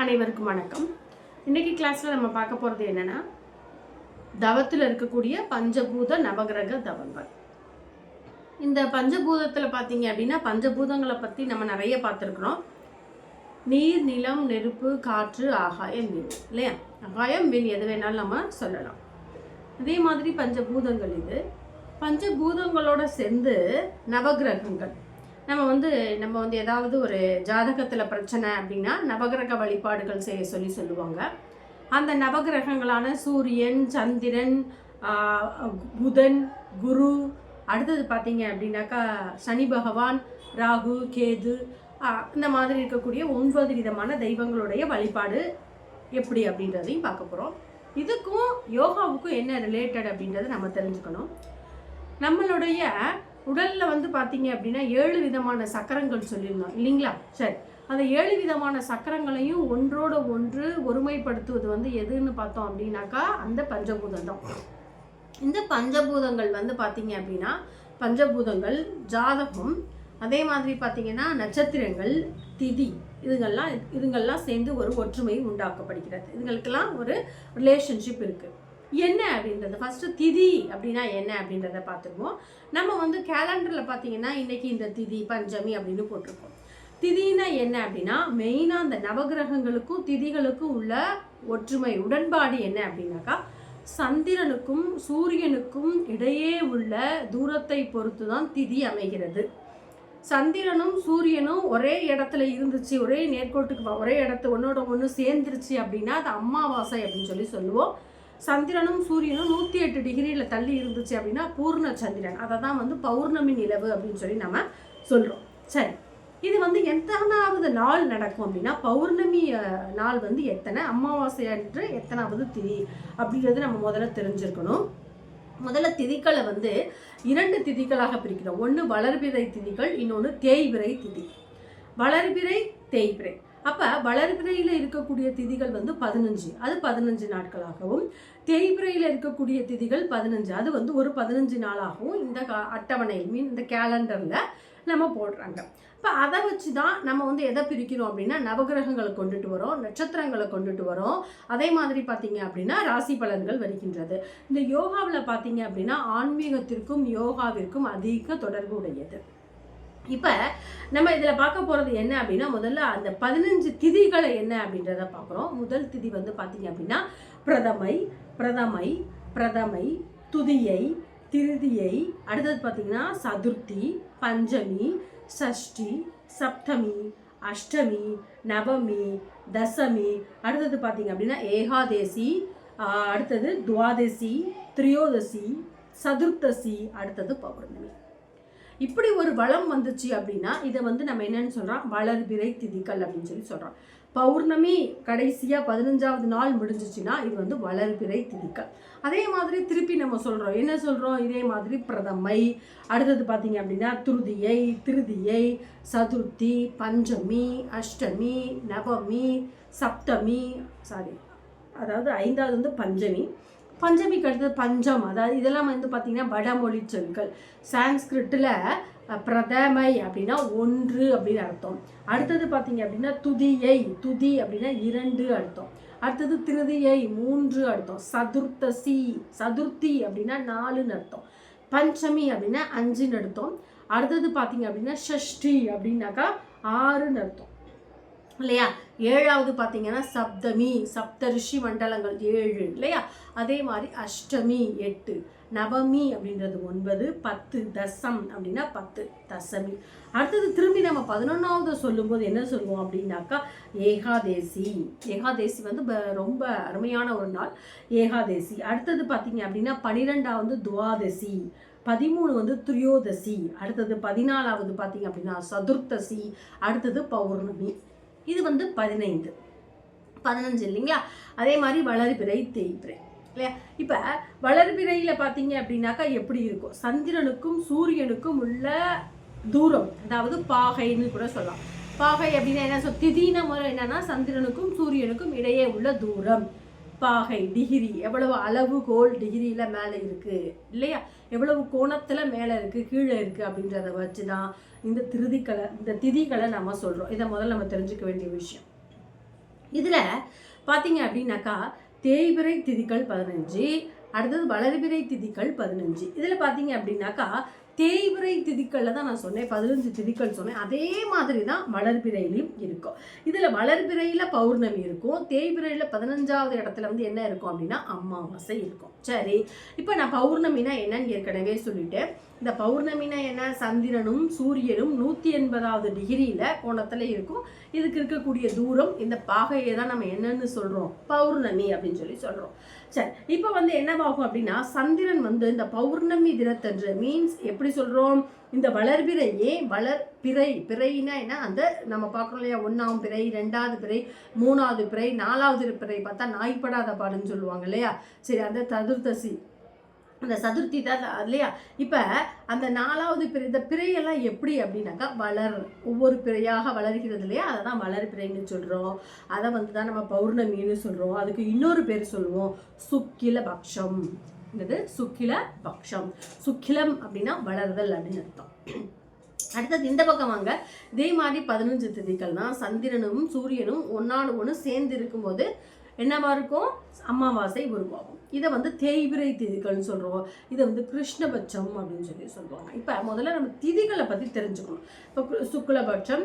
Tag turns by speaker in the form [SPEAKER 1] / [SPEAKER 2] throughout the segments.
[SPEAKER 1] அனைவருக்கும் வணக்கம். இன்னைக்கு கிளாஸ்ல நம்ம பார்க்க போறது என்னன்னா, தவத்தில் இருக்கக்கூடிய பஞ்சபூத நவகிரக தவங்கள். இந்த பஞ்சபூதத்துல பார்த்தீங்க அப்படின்னா, பஞ்சபூதங்களை பத்தி நம்ம நிறைய பார்த்துருக்குறோம். நீர், நிலம், நெருப்பு, காற்று, ஆகாயம், விண் இல்லையா? ஆகாயம், விண் எது வேணாலும் நம்ம சொல்லலாம். அதே மாதிரி பஞ்சபூதங்கள் இது. பஞ்சபூதங்களோட சேர்ந்து நவகிரகங்கள். நம்ம வந்து ஏதாவது ஒரு ஜாதகத்தில் பிரச்சனை அப்படின்னா நவகிரக வழிபாடுகள் செய்ய சொல்லுவாங்க. அந்த நவகிரகங்களான சூரியன், சந்திரன், புதன், குரு, அடுத்தது பார்த்தீங்க அப்படின்னாக்கா சனி பகவான், ராகு, கேது, இந்த மாதிரி இருக்கக்கூடிய 9 விதமான தெய்வங்களுடைய வழிபாடு எப்படி அப்படின்றதையும் பார்க்க போகிறோம். இதுக்கும் யோகாவுக்கும் என்ன ரிலேட்டட் அப்படின்றத நம்ம தெரிஞ்சுக்கணும். நம்மளுடைய உடலில் வந்து பார்த்தீங்க அப்படின்னா 7 விதமான சக்கரங்கள் சொல்லியிருந்தோம் இல்லைங்களா? சரி, அந்த 7 விதமான சக்கரங்களையும் ஒன்றோட ஒன்று ஒருமைப்படுத்துவது வந்து எதுன்னு பார்த்தோம் அப்படின்னாக்கா அந்த பஞ்சபூதம் தான். இந்த பஞ்சபூதங்கள் வந்து பார்த்தீங்க அப்படின்னா ஜாதகம், அதே மாதிரி பார்த்தீங்கன்னா நட்சத்திரங்கள், திதி, இதுங்கள்லாம் சேர்ந்து ஒரு ஒற்றுமை உண்டாக்கப்படுகிறது. இதுங்களுக்கெல்லாம் ஒரு ரிலேஷன்ஷிப் இருக்குது. என்ன அப்படின்றது ஃபஸ்ட்டு திதி அப்படின்னா என்ன அப்படின்றத பார்த்துருவோம். நம்ம வந்து கேலண்டரில் பார்த்தீங்கன்னா இன்றைக்கி இந்த திதி பஞ்சமி அப்படின்னு போட்டிருக்கோம். திதினா என்ன அப்படின்னா மெயினாக அந்த நவகிரகங்களுக்கும் திதிகளுக்கும் உள்ள ஒற்றுமை உடன்பாடு என்ன அப்படின்னாக்கா சந்திரனுக்கும் சூரியனுக்கும் இடையே உள்ள தூரத்தை பொறுத்து தான் திதி அமைகிறது. சந்திரனும் சூரியனும் ஒரே இடத்துல இருந்துச்சு, ஒரே நேர்கோட்டுக்கு ஒரே இடத்து ஒன்றோட ஒன்று சேர்ந்துருச்சு அப்படின்னா அது அமாவாசை அப்படின்னு சொல்லுவோம். சந்திரனும் சூரியனும் 108 டிகிரியில் தள்ளி இருந்துச்சு அப்படின்னா பூர்ண சந்திரன், அதை தான் வந்து பௌர்ணமி நிலவு அப்படின்னு சொல்லி நம்ம சொல்கிறோம். சரி, இது வந்து எத்தனாவது நாள் நடக்கும் அப்படின்னா பௌர்ணமி நாள் வந்து எத்தனை, அமாவாசை அன்று எத்தனாவது திதி அப்படிங்கிறது நம்ம முதல்ல தெரிஞ்சிருக்கணும். முதல்ல திதிகளை வந்து 2 திதிகளாக பிரிக்கிறோம். ஒன்று வளர்பிறை திதிகள், இன்னொன்று தேய்பிறை திதி. வளர்பிறை, தேய்பிறை. அப்போ வளர்பிறையில் இருக்கக்கூடிய திதிகள் வந்து 15, அது 15 நாட்களாகவும், தேய்பிறையில் இருக்கக்கூடிய திதிகள் 15, அது வந்து ஒரு 15 நாளாகவும் இந்த அட்டவணையில் இந்த கேலண்டரில் நம்ம போடுறாங்க. இப்போ அதை வச்சு தான் நம்ம வந்து எதை பிரிக்கிறோம் அப்படின்னா நவகிரகங்களை கொண்டுட்டு வரோம், நட்சத்திரங்களை கொண்டுட்டு வரோம். அதே மாதிரி பார்த்தீங்க அப்படின்னா ராசி பலன்கள் வருகின்றது. இந்த யோகாவில் பார்த்தீங்க அப்படின்னா ஆன்மீகத்திற்கும் யோகாவிற்கும் அதிக தொடர்பு உடையது. இப்போ நம்ம இதில் பார்க்க போகிறது என்ன அப்படின்னா முதல்ல அந்த 15 திதிகளை என்ன அப்படின்றத பார்க்குறோம். முதல் திதி வந்து பார்த்தீங்க அப்படின்னா பிரதமை, துதியை, திருதியை, அடுத்தது பார்த்தீங்கன்னா சதுர்த்தி, பஞ்சமி, சஷ்டி, சப்தமி, அஷ்டமி, நவமி, தசமி, அடுத்தது பார்த்தீங்க அப்படின்னா ஏகாதேசி, அடுத்தது துவாதசி, திரியோதசி, சதுர்த்தசி, அடுத்தது பௌர்ணமி. இப்படி ஒரு வளம் வந்துச்சு அப்படின்னா இதை வந்து நம்ம என்னன்னு சொல்கிறோம், வளர்பிறை திதிகள் அப்படின்னு சொல்கிறோம். பௌர்ணமி கடைசியாக 15வது நாள் முடிஞ்சிச்சுன்னா இது வந்து வளர்பிறை திதிகள். அதே மாதிரி திருப்பி நம்ம சொல்கிறோம், என்ன சொல்கிறோம், இதே மாதிரி பிரதமை, அடுத்தது பார்த்தீங்க அப்படின்னா திருதியை, சதுர்த்தி, பஞ்சமி, அஷ்டமி, நவமி, சப்தமி, அதாவது 5வது வந்து பஞ்சமிக்கு அடுத்தது பஞ்சம். அதாவது இதெல்லாம் வந்து பார்த்திங்கன்னா வடமொழி சொற்கள். சான்ஸ்கிரிட்டில் பிரதமை அப்படின்னா 1 அப்படின்னு அர்த்தம். அடுத்தது பார்த்தீங்க அப்படின்னா துதி அப்படின்னா 2 அர்த்தம். அடுத்தது திருதியை 3 அர்த்தம். சதுர்த்தி அப்படின்னா 4 அர்த்தம். பஞ்சமி அப்படின்னா 5 அர்த்தம். அடுத்தது பார்த்தீங்க அப்படின்னா ஷஷ்டி அப்படின்னாக்கா 6 அர்த்தம் இல்லையா? 7வது பார்த்தீங்கன்னா சப்தமி, சப்தரிஷி மண்டலங்கள் 7 இல்லையா? அதே மாதிரி அஷ்டமி 8, நவமி அப்படின்றது 9, 10, தசம் அப்படின்னா 10, தசமி. அடுத்தது திரும்பி நம்ம 11வது சொல்லும்போது என்ன சொல்லுவோம் அப்படின்னாக்கா ஏகாதேசி வந்து ரொம்ப அருமையான ஒரு நாள் ஏகாதேசி. அடுத்தது பார்த்தீங்க அப்படின்னா 12வது துவாதசி, 13 வந்து திரியோதசி, அடுத்தது 14வது பார்த்தீங்க அப்படின்னா சதுர்த்தசி, அடுத்தது பௌர்ணமி. இது வந்து 15 இல்லைங்களா? அதே மாதிரி வளர்பிறை, தேய்பிறை இல்லையா? இப்போ வளர்பிறையில் பார்த்தீங்க அப்படின்னாக்கா எப்படி இருக்கும், சந்திரனுக்கும் சூரியனுக்கும் உள்ள தூரம், அதாவது பாகைன்னு கூட சொல்லலாம். பாகை அப்படின்னா என்ன திதின முறை என்னன்னா சந்திரனுக்கும் சூரியனுக்கும் இடையே உள்ள தூரம். பாகை டிகிரி, எவ்வளவு அளவுகோல் டிகிரியில் மேலே இருக்குது இல்லையா, எவ்வளவு கோணத்தில் மேலே இருக்குது கீழே இருக்குது அப்படின்றத வச்சு தான் இந்த திதிகளை நம்ம சொல்கிறோம். இதை முதல்ல நம்ம தெரிஞ்சுக்க வேண்டிய விஷயம். இதில் பார்த்தீங்க அப்படின்னாக்கா தேய்பிறை திதிகள் 15, அடுத்தது வளர்பிறை திதிகள் 15. இதில் பார்த்தீங்க அப்படின்னாக்கா தேய்பிறை திதிகளில் தான் நான் சொன்னேன் 15 திதிகள் சொன்னேன். அதே மாதிரி தான் வளர்பிறையிலையும் இருக்கும். இதில் வளர்பிறையில் பௌர்ணமி இருக்கும், தேய்பிறையில் 15வது இடத்துல வந்து என்ன இருக்கும் அப்படின்னா அமாவாசை இருக்கும். சரி, இப்போ நான் பௌர்ணமினா என்னன்னு ஏற்கனவே சொல்லிட்டேன். இந்த பௌர்ணமினா என்ன, சந்திரனும் சூரியனும் 180வது டிகிரியில் கோணத்தில் இருக்கும். இதுக்கு இருக்கக்கூடிய தூரம் இந்த பாகையை தான் நம்ம என்னன்னு சொல்கிறோம், பௌர்ணமி அப்படின்னு சொல்லி சொல்கிறோம். சரி, இப்போ வந்து என்னவாகும் அப்படின்னா சந்திரன் வந்து இந்த பௌர்ணமி தினத்தன்று மீன்ஸ் எப்படி சொல்கிறோம், இந்த வளர்பிறையே பிறைனா என்ன, அந்த நம்ம பார்க்குறோம் இல்லையா, 1ஆம் பிறை, 2வது பிறை, 3வது பிறை, 4வது பிறை பார்த்தா நாய்ப்படாத பாடுன்னு சொல்லுவாங்க இல்லையா. சரி, அந்த சதுர்த்தசி அந்த சதுர்த்தி தான் இல்லையா. இப்போ அந்த 4வது பிறை, இந்த பிறையெல்லாம் எப்படி அப்படின்னாக்கா ஒவ்வொரு பிறையாக வளர்கிறது இல்லையா, அதை தான் வளர்பிறைன்னு சொல்கிறோம். அதை வந்து தான் நம்ம பௌர்ணமின்னு சொல்கிறோம். அதுக்கு இன்னொரு பேர் சொல்லுவோம் சுக்கிலபக்ஷம். என்னது, சுக்கிலபக்ஷம். சுக்கிலம் அப்படின்னா வளர்தல் அப்படின்னு அர்த்தம். அடுத்தது இந்த பக்கம் வாங்க. இதே மாதிரி 15 திதிகள் தான் சந்திரனும் சூரியனும் ஒன்னோடு ஒன்று சேர்ந்து இருக்கும்போது என்னவா இருக்கும், அமாவாசை உருவாகும். இதை வந்து தேய்பிறை திதிகள்னு சொல்கிறோம். இதை வந்து கிருஷ்ணபட்சம் அப்படின்னு சொல்லி சொல்லுவாங்க. இப்போ முதல்ல நம்ம திதிகளை பற்றி தெரிஞ்சுக்கணும். இப்போ சுக்லபட்சம்,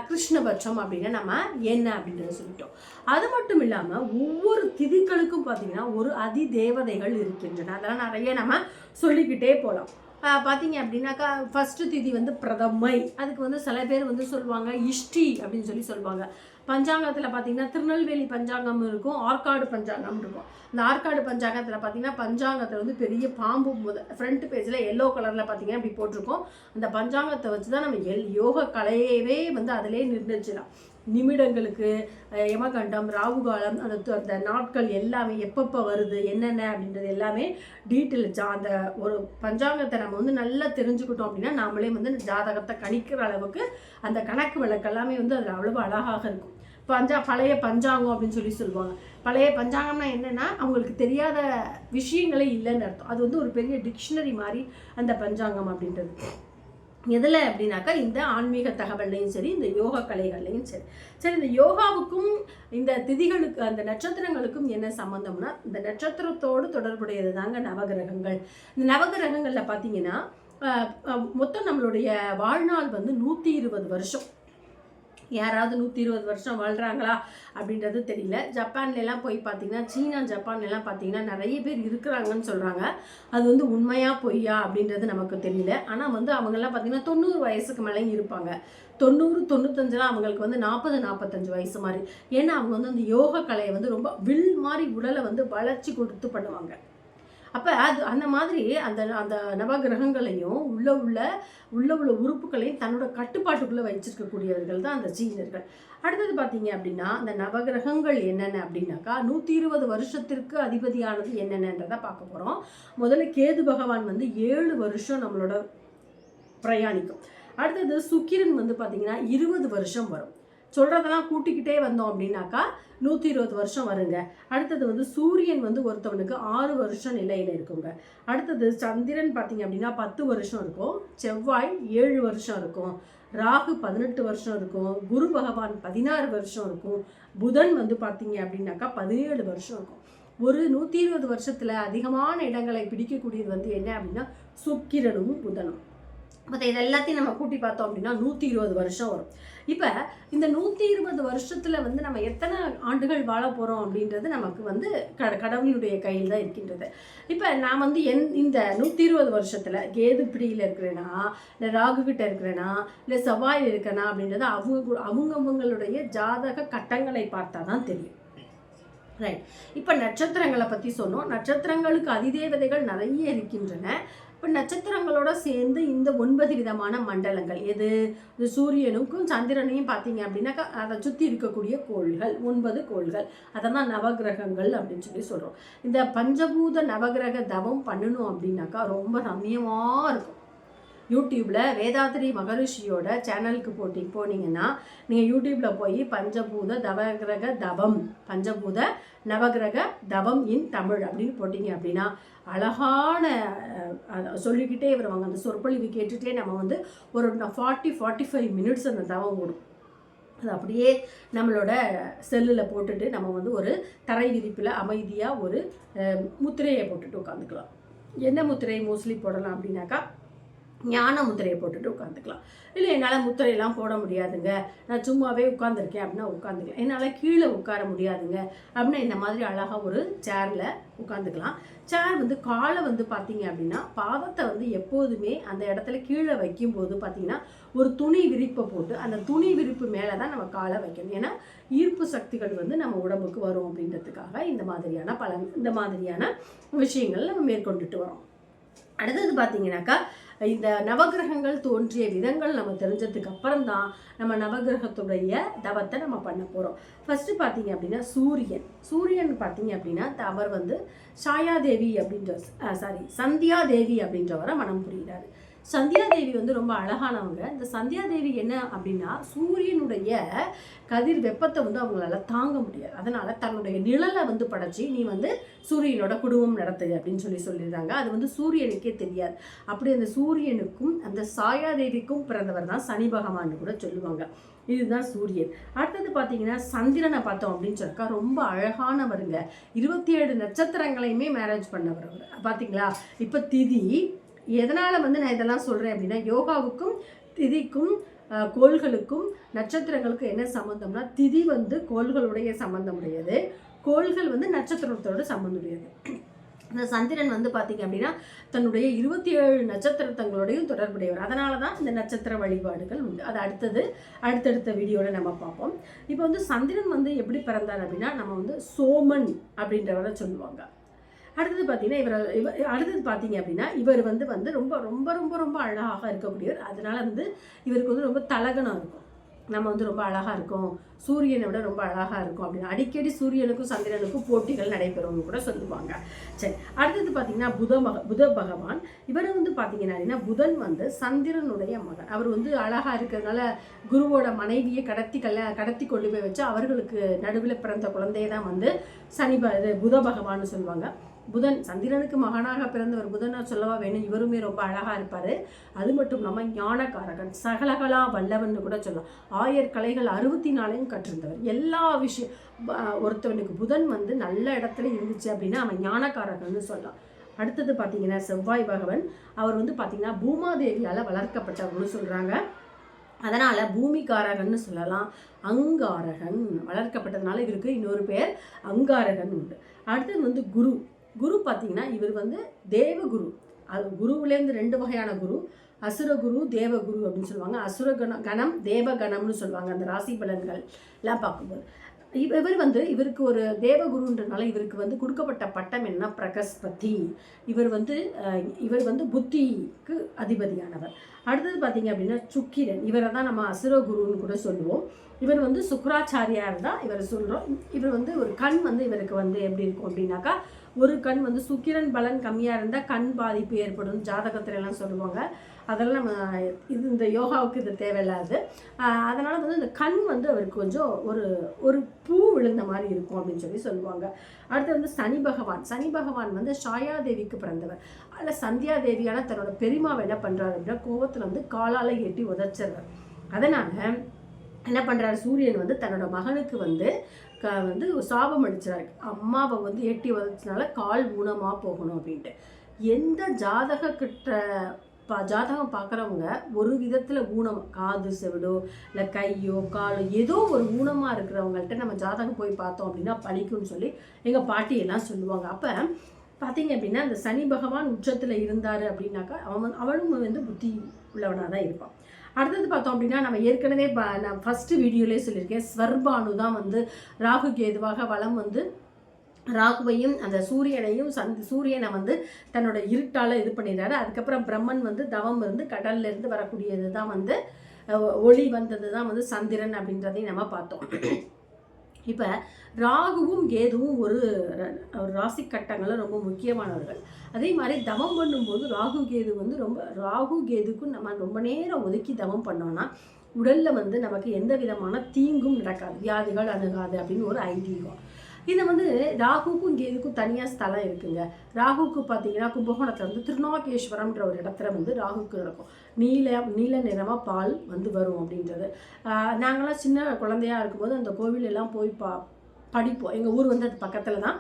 [SPEAKER 1] கிருஷ்ணபட்சம் அப்படின்னா நம்ம என்ன அப்படின்றத சொல்லிட்டோம். அது மட்டும் இல்லாமல் ஒவ்வொரு திதிகளுக்கும் பார்த்தீங்கன்னா ஒரு அதி தேவதைகள் இருக்கின்றன. அதெல்லாம் நிறைய நம்ம சொல்லிக்கிட்டே போகலாம். பார்த்தீங்க அப்படின்னாக்கா ஃபஸ்ட்டு திதி வந்து பிரதமை. அதுக்கு வந்து சில பேர் வந்து சொல்லுவாங்க இஷ்டி அப்படின்னு சொல்லி சொல்லுவாங்க. பஞ்சாங்கத்தில் பார்த்தீங்கன்னா திருநெல்வேலி பஞ்சாங்கம் இருக்கும், ஆற்காடு பஞ்சாங்கம் இருக்கும். இந்த ஆற்காடு பஞ்சாங்கத்தில் பார்த்தீங்கன்னா பஞ்சாங்கத்தில் வந்து பெரிய பாம்பு ஃப்ரண்ட் பேஜில் எல்லோ கலரில் பார்த்தீங்கன்னா இப்படி போட்டிருக்கோம். அந்த பஞ்சாங்கத்தை வச்சு தான் நம்ம யோக கலையவே வந்து அதிலே நிர்ணயிச்சிடலாம். நிமிடங்களுக்கு, யமகண்டம், ராகுகாலம், அந்த நாட்கள் எல்லாமே எப்பப்போ வருது என்னென்ன அப்படின்றது எல்லாமே டீட்டெயில் அந்த ஒரு பஞ்சாங்கத்தை நம்ம வந்து நல்லா தெரிஞ்சுக்கிட்டோம் அப்படின்னா நாமளே வந்து ஜாதகத்தை கணிக்கிற அளவுக்கு அந்த கணக்கு வழக்கு எல்லாமே வந்து அதில் அவ்வளவு அழகாக இருக்கும். பழைய பஞ்சாங்கம் அப்படின்னு சொல்லி சொல்லுவாங்க. பழைய பஞ்சாங்கம்னா என்னென்னா அவங்களுக்கு தெரியாத விஷயங்களே இல்லைன்னு அர்த்தம். அது வந்து ஒரு பெரிய டிக்ஷனரி மாதிரி அந்த பஞ்சாங்கம் அப்படின்றது. எதில் அப்படின்னாக்கா இந்த ஆன்மீக தகவல்லையும் சரி, இந்த யோகா கலைகள்லையும் சரி. சரி, இந்த யோகாவுக்கும் இந்த திதிகளுக்கு அந்த நட்சத்திரங்களுக்கும் என்ன சம்மந்தம்னா இந்த நட்சத்திரத்தோடு தொடர்புடையது தாங்க நவகிரகங்கள். இந்த நவகிரகங்களில் பார்த்தீங்கன்னா மொத்தம் நம்மளுடைய வாழ்நாள் வந்து 120 வருஷம். யாராவது 120 வருஷம் வாழ்கிறாங்களா அப்படின்றது தெரியல. ஜப்பான்லாம் போய் பார்த்தீங்கன்னா, சீனா ஜப்பான்லாம் பார்த்தீங்கன்னா நிறைய பேர் இருக்கிறாங்கன்னு சொல்கிறாங்க. அது வந்து உண்மையா பொய்யா அப்படின்றது நமக்கு தெரியல. ஆனால் வந்து அவங்கெல்லாம் பார்த்தீங்கன்னா 90 வயசுக்கு மேலே இருப்பாங்க. 90, 95 அவங்களுக்கு வந்து 40, 45 வயசு மாதிரி. ஏன்னா அவங்க வந்து அந்த யோக கலையை வந்து ரொம்ப வில் மாதிரி உடலை வந்து வளர்ச்சி கொடுத்து பண்ணுவாங்க. அப்போ அது அந்த மாதிரி அந்த அந்த நவகிரகங்களையும் உள்ள உறுப்புகளையும் தன்னோட கட்டுப்பாட்டுக்குள்ளே வச்சிருக்கக்கூடியவர்கள் தான் அந்த சீனர்கள். அடுத்தது பார்த்தீங்க அப்படின்னா அந்த நவகிரகங்கள் என்னென்ன அப்படின்னாக்கா 120 வருஷத்திற்கு அதிபதியானது என்னென்னன்றதை பார்க்க போகிறோம். முதல்ல கேது பகவான் வந்து 7 வருஷம் நம்மளோட பிரயாணிக்கும். அடுத்தது சுக்கிரன் வந்து பார்த்தீங்கன்னா 20 வருஷம் வரும். சொல்கிறதெல்லாம் கூட்டிக்கிட்டே வந்தோம் அப்படின்னாக்கா 120 வருஷம் வருங்க. அடுத்தது வந்து சூரியன் வந்து ஒருத்தவனுக்கு 6 வருஷம் நிலையில் இருக்குங்க. அடுத்தது சந்திரன் பார்த்தீங்க அப்படின்னா 10 வருஷம் இருக்கும். செவ்வாய் 7 வருஷம் இருக்கும். ராகு 18 வருஷம் இருக்கும். குரு பகவான் 16 வருஷம் இருக்கும். புதன் வந்து பார்த்தீங்க அப்படின்னாக்கா 17 வருஷம் இருக்கும். ஒரு 120 வருஷத்தில் அதிகமான இடங்களை பிடிக்கக்கூடியது வந்து என்ன அப்படின்னா சுக்கிரனும் புதனும். மற்ற இது எல்லாத்தையும் நம்ம கூட்டி பார்த்தோம் அப்படின்னா 120 வருஷம் வரும். இப்போ இந்த 120 வருஷத்தில் வந்து நம்ம எத்தனை ஆண்டுகள் வாழ போகிறோம் அப்படின்றது நமக்கு வந்து கடவுளுடைய கையில் தான் இருக்கின்றது. இப்போ நான் வந்து இந்த 120 வருஷத்தில் கேது பிடியில் இருக்கிறேன்னா, இல்லை ராகுகிட்ட இருக்கிறேன்னா, இல்லை செவ்வாயில் இருக்கிறேனா அப்படின்றது அவங்களுடைய ஜாதக கட்டங்களை பார்த்தா தான் தெரியும். ரைட். இப்போ நட்சத்திரங்களை பற்றி சொன்னோம். நட்சத்திரங்களுக்கு அதிதேவதைகள் நிறைய இருக்கின்றன. இப்போ நட்சத்திரங்களோட சேர்ந்து இந்த 9 விதமான மண்டலங்கள் எது, இந்த சூரியனுக்கும் சந்திரனையும் பார்த்தீங்க அப்படின்னாக்கா அதை சுற்றி இருக்கக்கூடிய கோள்கள் 9 கோள்கள், அதை தான் நவகிரகங்கள் அப்படின்னு சொல்லி சொல்கிறோம். இந்த பஞ்சபூத நவகிரக தவம் பண்ணணும் அப்படின்னாக்கா ரொம்ப ரம்மியமாக இருக்கும். யூடியூப்பில் வேதாத்ரி மகரிஷியோட சேனலுக்கு போனீங்கன்னா நீங்கள் யூடியூப்பில் போய் பஞ்சபூத நவகிரக தவம் இன் தமிழ் அப்படின்னு போட்டிங்க அப்படின்னா அழகான சொல்லிக்கிட்டே வருவாங்க. அந்த சொற்பொழிவு கேட்டுகிட்டே நம்ம வந்து ஒரு 40-45 மினிட்ஸ் அந்த தவம் ஓடும். அது அப்படியே நம்மளோட செல்லில் போட்டுட்டு நம்ம வந்து ஒரு தரை விரிப்பில் அமைதியாக ஒரு முத்திரையை போட்டுட்டு உட்காந்துக்கலாம். என்ன முத்திரை மோஸ்ட்லி போடலாம் அப்படின்னாக்கா ஞான முத்திரையை போட்டுட்டு உட்காந்துக்கலாம். இல்லை என்னால் முத்திரையெல்லாம் போட முடியாதுங்க, நான் சும்மாவே உட்காந்துருக்கேன் அப்படின்னா உட்காந்துக்கலாம். என்னால் கீழே உட்கார முடியாதுங்க அப்படின்னா இந்த மாதிரி அழகாக ஒரு சேரில் உட்காந்துக்கலாம். சேர் வந்து காலை வந்து பார்த்தீங்க அப்படின்னா பாதத்தை வந்து எப்போதுமே அந்த இடத்துல கீழே வைக்கும்போது பார்த்தீங்கன்னா ஒரு துணி விரிப்பை போட்டு அந்த துணி விரிப்பு மேலே தான் நம்ம காலை வைக்கணும். ஏன்னா ஈர்ப்பு சக்திகள் வந்து நம்ம உடம்புக்கு வரும் அப்படின்றதுக்காக இந்த மாதிரியான விஷயங்கள் நம்ம மேற்கொண்டுட்டு வரோம். அடுத்தது பார்த்தீங்கன்னாக்கா இந்த நவகிரகங்கள் தோன்றிய விதங்கள் நம்ம தெரிஞ்சதுக்கு அப்புறம் தான் நம்ம நவகிரகத்துடைய தவத்தை நம்ம பண்ண போகிறோம். ஃபஸ்ட்டு பார்த்தீங்க அப்படின்னா சூரியன் பார்த்தீங்க அப்படின்னா அவர் வந்து சாயாதேவி சந்தியாதேவி அப்படின்றவரை மனம் புரிகிறாரு. சந்தியாதேவி வந்து ரொம்ப அழகானவங்க. இந்த சந்தியாதேவி என்ன அப்படின்னா சூரியனுடைய கதிர் வெப்பத்தை வந்து அவங்களால தாங்க முடியாது. அதனால தன்னுடைய நிழலை வந்து படைச்சி நீ வந்து சூரியனோட குடும்பம் நடத்துது அப்படின்னு சொல்லிடுறாங்க. அது வந்து சூரியனுக்கே தெரியாது. அப்படி அந்த சூரியனுக்கும் அந்த சாயாதேவிக்கும் பிறந்தவர் தான் சனி பகவான்னு கூட சொல்லுவாங்க. இதுதான் சூரியன். அடுத்தது பார்த்தீங்கன்னா சந்திரனை பார்த்தோம் அப்படின்னு சொன்னாக்கா ரொம்ப அழகானவருங்க. 27 நட்சத்திரங்களையுமே மேரேஜ் பண்ணவர் அவர். பார்த்தீங்களா? இப்போ திதி எதனால் வந்து நான் இதெல்லாம் சொல்கிறேன் அப்படின்னா யோகாவுக்கும் திதிக்கும் கோள்களுக்கும் நட்சத்திரங்களுக்கும் என்ன சம்மந்தம்னா திதி வந்து கோள்களுடைய சம்மந்தம் உடையது, கோள்கள் வந்து நட்சத்திரத்தோட சம்மந்தம் உடையது. இந்த சந்திரன் வந்து பார்த்திங்க அப்படின்னா தன்னுடைய 27 நட்சத்திரத்தங்களோடையும் தொடர்புடையவர். அதனால தான் இந்த நட்சத்திர வழிபாடுகள் உண்டு. அது அடுத்தடுத்த வீடியோவில் நம்ம பார்ப்போம். இப்போ வந்து சந்திரன் வந்து எப்படி பிறந்தார் அப்படின்னா நம்ம வந்து சோமன் அப்படின்றவரை சொல்லுவாங்க. அடுத்தது பார்த்தீங்க அப்படின்னா இவர் வந்து ரொம்ப ரொம்ப ரொம்ப ரொம்ப அழகாக இருக்கக்கூடியவர். அதனால வந்து இவருக்கு வந்து ரொம்ப தலகணம் இருக்கும். நம்ம வந்து ரொம்ப அழகாக இருக்கும், சூரியனை விட ரொம்ப அழகாக இருக்கும் அப்படின்னு அடிக்கடி சூரியனுக்கும் சந்திரனுக்கும் போட்டிகள் நடைபெறும்னு கூட சொல்லுவாங்க. சரி, அடுத்தது பார்த்தீங்கன்னா புத பகவான். இவர் வந்து பார்த்தீங்கன்னா அப்படின்னா புதன் வந்து சந்திரனுடைய மகன். அவர் வந்து அழகாக இருக்கிறதுனால குருவோட மனைவியை கடத்தி கொண்டு போய் வச்சு அவர்களுக்கு நடுவில் பிறந்த குழந்தையை தான் வந்து புத பகவான்னு சொல்லுவாங்க. புதன் சந்திரனுக்கு மகனாக பிறந்தவர் புதனை சொல்லவா வேணும். இவருமே ரொம்ப அழகாக இருப்பார். அது மட்டும் இல்லாமல் ஞானக்காரகன், சகலகலா வல்லவன் கூட சொல்லலாம். 1000 கலைகள் 64 கற்றிருந்தவர். எல்லா விஷயம் ஒருத்தவனுக்கு புதன் வந்து நல்ல இடத்துல இருந்துச்சு அப்படின்னா அவன் ஞானக்காரகன்னு சொல்லலாம். அடுத்தது பார்த்தீங்கன்னா செவ்வாய் பகவான். அவர் வந்து பார்த்தீங்கன்னா பூமாதேவியால் வளர்க்கப்பட்டவர்னு சொல்கிறாங்க. அதனால் பூமிகாரகன்னு சொல்லலாம். அங்காரகன் வளர்க்கப்பட்டதுனால இவருக்கு இன்னொரு பேர் அங்காரகன் உண்டு. அடுத்தது வந்து குரு பார்த்தீங்கன்னா இவர் வந்து தேவகுரு. அது குருவிலேருந்து 2 வகையான குரு, அசுரகுரு தேவகுரு அப்படின்னு சொல்லுவாங்க. கணம் தேவகணம்னு சொல்லுவாங்க. அந்த ராசி பலன்கள் எல்லாம் பார்க்கும்போது இவருக்கு ஒரு தேவகுருன்றனால இவருக்கு வந்து கொடுக்கப்பட்ட பட்டம் என்ன பிரகஸ்பதி. இவர் வந்து புத்திக்கு அதிபதியானவர். அடுத்தது பார்த்தீங்க அப்படின்னா சுக்கிரன். இவரை தான் நம்ம அசுரகுருன்னு கூட சொல்லுவோம். இவர் வந்து சுக்ராச்சாரியார் தான் இவர் சொல்கிறோம். இவர் வந்து ஒரு கண் வந்து இவருக்கு வந்து எப்படி இருக்கும் அப்படின்னாக்கா ஒரு கண் வந்து சுக்கிரன் பலன் கம்மியாக இருந்தால் கண் பாதிப்பு ஏற்படும் ஜாதகத்துல எல்லாம் சொல்லுவாங்க. அதெல்லாம் நம்ம இந்த யோகாவுக்கு இது தேவையில்லாது. அதனால் வந்து இந்த கண் வந்து அவருக்கு கொஞ்சம் ஒரு பூ விழுந்த மாதிரி இருக்கும் அப்படின்னு சொல்லுவாங்க. அடுத்து வந்து சனி பகவான் வந்து சாயாதேவிக்கு பிறந்தவர். அதில் சந்தியாதேவியான தன்னோட பெரியமாவை என்ன பண்ணுறாரு அப்படின்னா கோவத்தில் வந்து காலால் எட்டி உதச்சிடுறார். அதனால் என்ன பண்ணுறாரு சூரியன் வந்து தன்னோட மகனுக்கு வந்து சாபம் அடிச்சிடாரு. அம்மாவை வந்து எட்டி உதச்சனால கால் ஊனமாக போகணும் அப்படின்ட்டு. எந்த ஜாதகம் பார்க்குறவங்க ஒரு விதத்தில் ஊனம், காது செவிடோ இல்லை கையோ காலோ ஏதோ ஒரு ஊனமாக இருக்கிறவங்கள்ட்ட நம்ம ஜாதகம் போய் பார்த்தோம் அப்படின்னா பழிக்கும்னு சொல்லி எங்கள் பாட்டியெல்லாம் சொல்லுவாங்க. அப்போ பார்த்தீங்க அப்படின்னா அந்த சனி பகவான் உச்சத்தில் இருந்தார் அப்படின்னாக்கா அவனும் வந்து புத்தி உள்ளவனாக தான் இருப்பான். அடுத்தது பார்த்தோம் அப்படின்னா நம்ம ஏற்கனவே நான் ஃபஸ்ட்டு வீடியோலேயே சொல்லியிருக்கேன். ஸ்வர்பானு தான் வந்து ராகு கேதுவாக வலம் வந்து ராகுவையும் அந்த சூரியனை வந்து தன்னோட இருட்டால் இது பண்ணிடுறாரு. அதுக்கப்புறம் பிரம்மன் வந்து தவம் இருந்து கடல்லேருந்து வரக்கூடியது தான் வந்து ஒளி வந்தது தான் வந்து சந்திரன் அப்படின்றதையும் நம்ம பார்த்தோம். இப்போ ராகுவும் கேதுவும் ஒரு ராசி கட்டங்களில் ரொம்ப முக்கியமானவர்கள். அதே மாதிரி தவம் பண்ணும்போது ராகு கேதுக்கும் நம்ம ரொம்ப நேரம் ஒதுக்கி தவம் பண்ணோன்னா உடலில் வந்து நமக்கு எந்த விதமான தீங்கும் நடக்காது, வியாதிகள் அணுகாது அப்படின்னு ஒரு ஐதீகம். இது வந்து ராகுக்கும் இங்கே இதுக்கும் தனியாக ஸ்தலம் இருக்குங்க. ராகுக்கு பார்த்தீங்கன்னா கும்பகோணத்தில் வந்து திருநாகேஸ்வரம்ன்ற ஒரு இடத்துல வந்து ராகுக்கு நடக்கும். நீல நிறமாக பால் வந்து வரும் அப்படின்றது. நாங்களாம் சின்ன குழந்தையாக இருக்கும்போது அந்த கோவிலெல்லாம் போய் படிப்போம். எங்கள் ஊர் வந்து அது பக்கத்தில் தான்.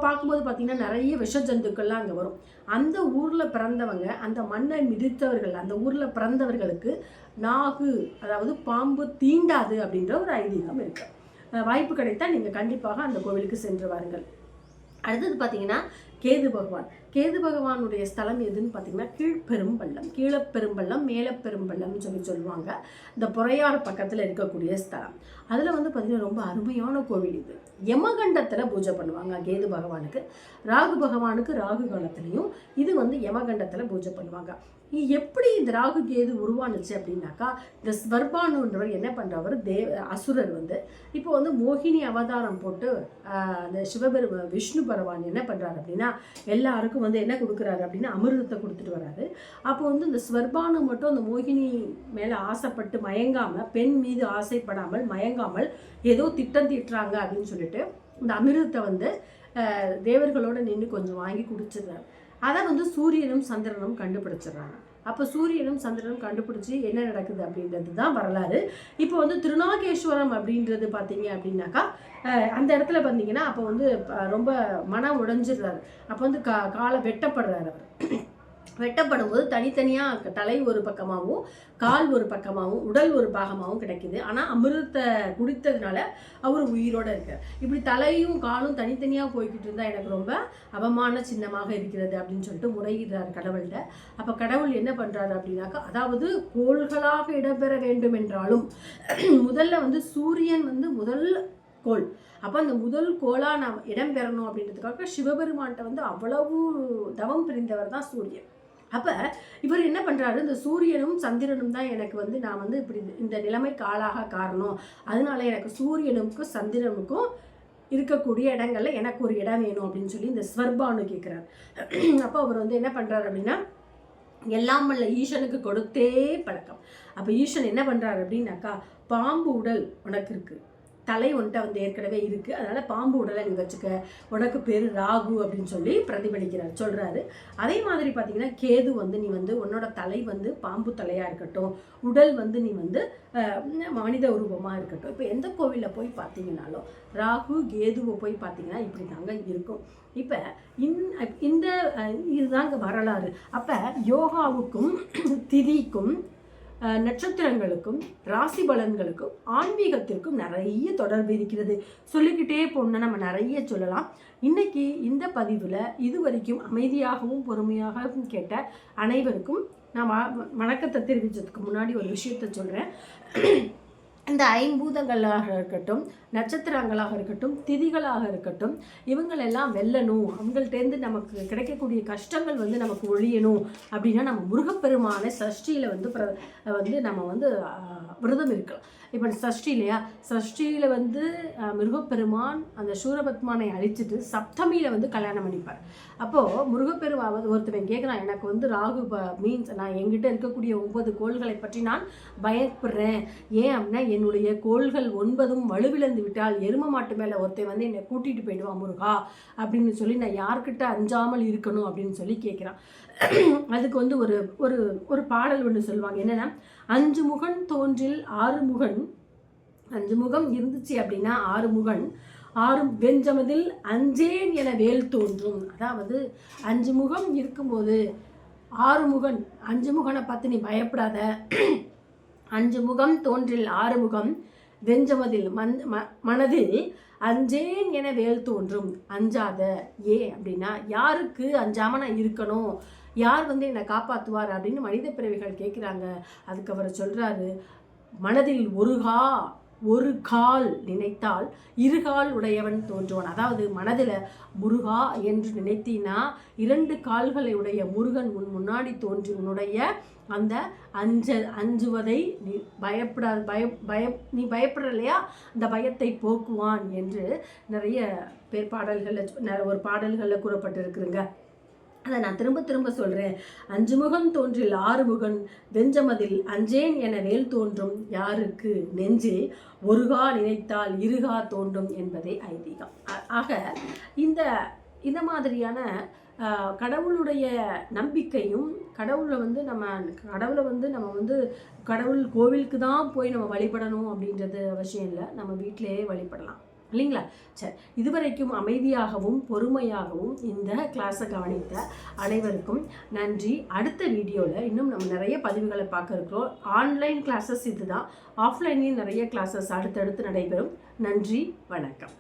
[SPEAKER 1] பார்க்கும்போது பார்த்திங்கன்னா நிறைய விஷ ஜந்துக்கள்லாம் அங்கே வரும். அந்த ஊரில் பிறந்தவங்க, அந்த மண்ணை மிதித்தவர்கள், அந்த ஊரில் பிறந்தவர்களுக்கு நாகு அதாவது பாம்பு தீண்டாது அப்படின்ற ஒரு ஐதீகம் இருக்குது. வாய்ப்பு கிடைத்தால் நீங்கள் கண்டிப்பாக அந்த கோவிலுக்கு சென்று வாருங்கள். அடுத்தது பார்த்தீங்கன்னா கேது பகவான். கேது பகவானுடைய ஸ்தலம் எதுன்னு பார்த்தீங்கன்னா கீழ்பெரும்பள்ளம். கீழப்பெரும்பள்ளம் மேலப்பெரும்பள்ளம்னு சொல்லுவாங்க. இந்த பொறையாறு பக்கத்தில் இருக்கக்கூடிய ஸ்தலம். அதில் வந்து பார்த்திங்கன்னா ரொம்ப அருமையான கோவில் இது. யமகண்டத்தில் பூஜை பண்ணுவாங்க கேது பகவானுக்கு. ராகு பகவானுக்கு ராகு காலத்துலேயும், இது வந்து யமகண்டத்தில் பூஜை பண்ணுவாங்க. எப்படி இந்த ராகு கேது உருவானுச்சு அப்படின்னாக்கா, இந்த ஸ்வர்பானுன்றவர் என்ன பண்ணுறவர் அசுரர் வந்து இப்போ வந்து மோகினி அவதாரம் போட்டு அந்த விஷ்ணு பகவான் என்ன பண்ணுறாரு அப்படின்னா எல்லாருக்கும் வந்து என்ன கொடுக்குறாரு அப்படின்னா அமிர்தத்தை கொடுத்துட்டு வராரு. அப்போ வந்து இந்த ஸ்வர்பானு மட்டும் அந்த மோகினி மேலே ஆசைப்பட்டு மயங்காமல், பெண் மீது ஆசைப்படாமல் மயங்காமல் ஏதோ திட்டம் தீட்டுறாங்க அப்படின்னு சொல்லிட்டு இந்த அமிர்தத்தை வந்து தேவர்களோடு நின்று கொஞ்சம் வாங்கி குடிச்சிடுறாரு. அதை வந்து சூரியனும் சந்திரனும் கண்டுபிடிச்சிடுறாங்க. அப்போ சூரியனும் சந்திரனும் கண்டுபிடிச்சி என்ன நடக்குது அப்படின்றது தான் வரலாறு. இப்போ வந்து திருநாகேஸ்வரம் அப்படின்றது பார்த்தீங்க அப்படின்னாக்கா அந்த இடத்துல பார்த்தீங்கன்னா அப்போ வந்து ரொம்ப மனம் உடைஞ்சிடுறாரு. அப்போ வந்து காலை வெட்டப்படுறாரு. அவர் வெட்டப்படும்போது தனித்தனியாக தலை ஒரு பக்கமாகவும் கால் ஒரு பக்கமாகவும் உடல் ஒரு பாகமாகவும் கிடைக்குது. ஆனால் அமிர்தத்தை குடித்ததுனால அவர் உயிரோடு இருக்கார். இப்படி தலையும் காலும் தனித்தனியாக போய்கிட்டு இருந்தால் எனக்கு ரொம்ப அவமான சின்னமாக இருக்கிறது அப்படின்னு சொல்லிட்டு முறையிடுறார் கடவுள்கிட்ட. அப்போ கடவுள் என்ன பண்ணுறாரு அப்படின்னாக்கா, அதாவது கோள்களாக இடம்பெற வேண்டும் என்றாலும் முதல்ல வந்து சூரியன் வந்து முதல் கோள். அப்போ அந்த முதல் கோளாக நாம் இடம்பெறணும் அப்படின்றதுக்காக சிவபெருமான்கிட்ட வந்து அவ்வளவு தவம் புரிந்தவர் தான் சூரியன். அப்போ இவர் என்ன பண்ணுறாரு, இந்த சூரியனும் சந்திரனும் தான் எனக்கு வந்து நான் வந்து இப்படி இந்த நிலைமைக்கு ஆளாக காரணம், அதனால எனக்கு சூரியனுக்கும் சந்திரனுக்கும் இருக்கக்கூடிய இடங்கள்ல எனக்கு ஒரு இடம் வேணும் அப்படின்னு சொல்லி இந்த ஸ்வர்பானு கேட்குறாரு. அப்போ அவர் வந்து என்ன பண்ணுறாரு அப்படின்னா எல்லாம் வல்ல ஈசனுக்கு கொடுத்தே பழக்கம். அப்போ ஈசன் என்ன பண்ணுறாரு அப்படின்னாக்கா, பாம்பு உடல் உனக்கு இருக்குது, தலை ஒன்ட்ட வந்து ஏற்கனவே இருக்குது, அதனால் பாம்பு உடலை நீ வச்சுக்க, உனக்கு பேர் ராகு அப்படின்னு சொல்லி சொல்கிறாரு. அதே மாதிரி பார்த்தீங்கன்னா கேது வந்து நீ வந்து உன்னோட தலை வந்து பாம்பு தலையாக இருக்கட்டும், உடல் வந்து நீ வந்து மனித உருவமாக இருக்கட்டும். இப்போ எந்த கோவிலில் போய் பார்த்தீங்கன்னாலும் ராகு கேதுவை போய் பார்த்தீங்கன்னா இப்படி தாங்க இருக்கும். இப்போ இந்த இதுதாங்க வரலாறு. அப்போ யோகாவுக்கும் திதிக்கும் நட்சத்திரங்களுக்கும் ராசி பலன்களுக்கும் ஆன்மீகத்திற்கும் நிறைய தொடர்பு இருக்கிறது. சொல்லிக்கிட்டே போனால் நம்ம நிறைய சொல்லலாம். இன்னைக்கு இந்த பதிவில் இதுவரைக்கும் அமைதியாகவும் பொறுமையாகவும் கேட்ட அனைவருக்கும் நான் வணக்கத்தை தெரிவித்ததுக்கு முன்னாடி ஒரு விஷயத்த சொல்கிறேன். இந்த ஐம்பூதங்களாக இருக்கட்டும், நட்சத்திரங்களாக இருக்கட்டும், திதிகளாக இருக்கட்டும், இவங்களெல்லாம் வெல்லணும், அவங்கள்ட்டேருந்து நமக்கு கிடைக்கக்கூடிய கஷ்டங்கள் வந்து நமக்கு ஒழியணும் அப்படின்னா நம்ம முருகப்பெருமான சஷ்டியில் வந்து நம்ம வந்து விரதம் இருக்கலாம். இப்போ சஷ்டி இல்லையா, சஷ்டியில் வந்து முருகப்பெருமான் அந்த சூரபத்மானை அழிச்சிட்டு சப்தமியில் வந்து கல்யாணம் பண்ணிப்பார். அப்போது முருகப்பெருமான் ஒருத்தவன் கேட்குறான், எனக்கு வந்து ராகு மீன்ஸ் நான் என்கிட்ட இருக்கக்கூடிய 9 கோள்களை பற்றி நான் பயப்படுறேன், ஏன் அப்படின்னா என்னுடைய கோள்கள் 9ம் வலுவிழந்து விட்டால் எரும மாட்டு மேலே ஒருத்தன் வந்து என்னை கூட்டிகிட்டு போயிடுவான் முருகா அப்படின்னு சொல்லி நான் யார்கிட்ட அஞ்சாமல் இருக்கணும் அப்படின்னு சொல்லி கேட்குறான். அதுக்கு வந்து ஒரு பாடல் ஒன்று சொல்லுவாங்க, என்னென்னா 5 முகன் தோன்றில் 6 முகன், 5 முகம் இருந்துச்சு அப்படின்னா 6 முகன் 6 வெஞ்சமதில் அஞ்சேன் என வேல் தோன்றும். அதாவது 5 முகம் இருக்கும்போது 6 முகன், 5 முகனை பார்த்து நீ பயப்படாத, 5 முகம் தோன்றில் 6 முகம் வெஞ்சமதில் மனதில் அஞ்சேன் என வேல் தோன்றும், அஞ்சாத. ஏன் அப்படின்னா யாருக்கு அஞ்சாமல் நான் இருக்கணும், யார் வந்து என்னை காப்பாற்றுவார் அப்படின்னு மனித பிறவிகள் கேட்குறாங்க. அதுக்கு அவர் சொல்கிறாரு, மனதில் ஒரு கால் நினைத்தால் 2 கால் உடையவன் தோன்றுவான். அதாவது மனதில் முருகா என்று நினைத்தினா 2 கால்களை உடைய முருகன் உன் முன்னாடி தோன்றி உன்னுடைய அந்த அஞ்சுவதை நீ நீ பயப்படுற இல்லையா, அந்த பயத்தை போக்குவான் என்று நிறைய பேர் பாடல்களில் ஒரு பாடல்களில் கூறப்பட்டிருக்குதுங்க. அதை நான் திரும்ப திரும்ப சொல்கிறேன். 5 முகம் தோன்றில் 6 முகன் வெஞ்சமதில் அஞ்சேன் என வேல் தோன்றும் யாருக்கு நெஞ்சில் ஒருகா நினைத்தால் இருகா தோன்றும் என்பதே ஐதீகம். ஆக இந்த மாதிரியான கடவுளுடைய நம்பிக்கையும் கடவுளை கடவுள் கோவிலுக்கு தான் போய் நம்ம வழிபடணும் அப்படின்றது அவசியம் இல்லை. நம்ம வீட்டிலேயே வழிபடலாம் இல்லைங்களா? சரி, இதுவரைக்கும் அமைதியாகவும் பொறுமையாகவும் இந்த கிளாஸை கவனித்த அனைவருக்கும் நன்றி. அடுத்த வீடியோவில் இன்னும் நம்ம நிறைய பதிவுகளை பார்க்க இருக்கிறோம். ஆன்லைன் கிளாஸஸ் இதுதான், ஆஃப்லைன்லேயும் நிறைய கிளாஸஸ் அடுத்தடுத்து நடைபெறும். நன்றி, வணக்கம்.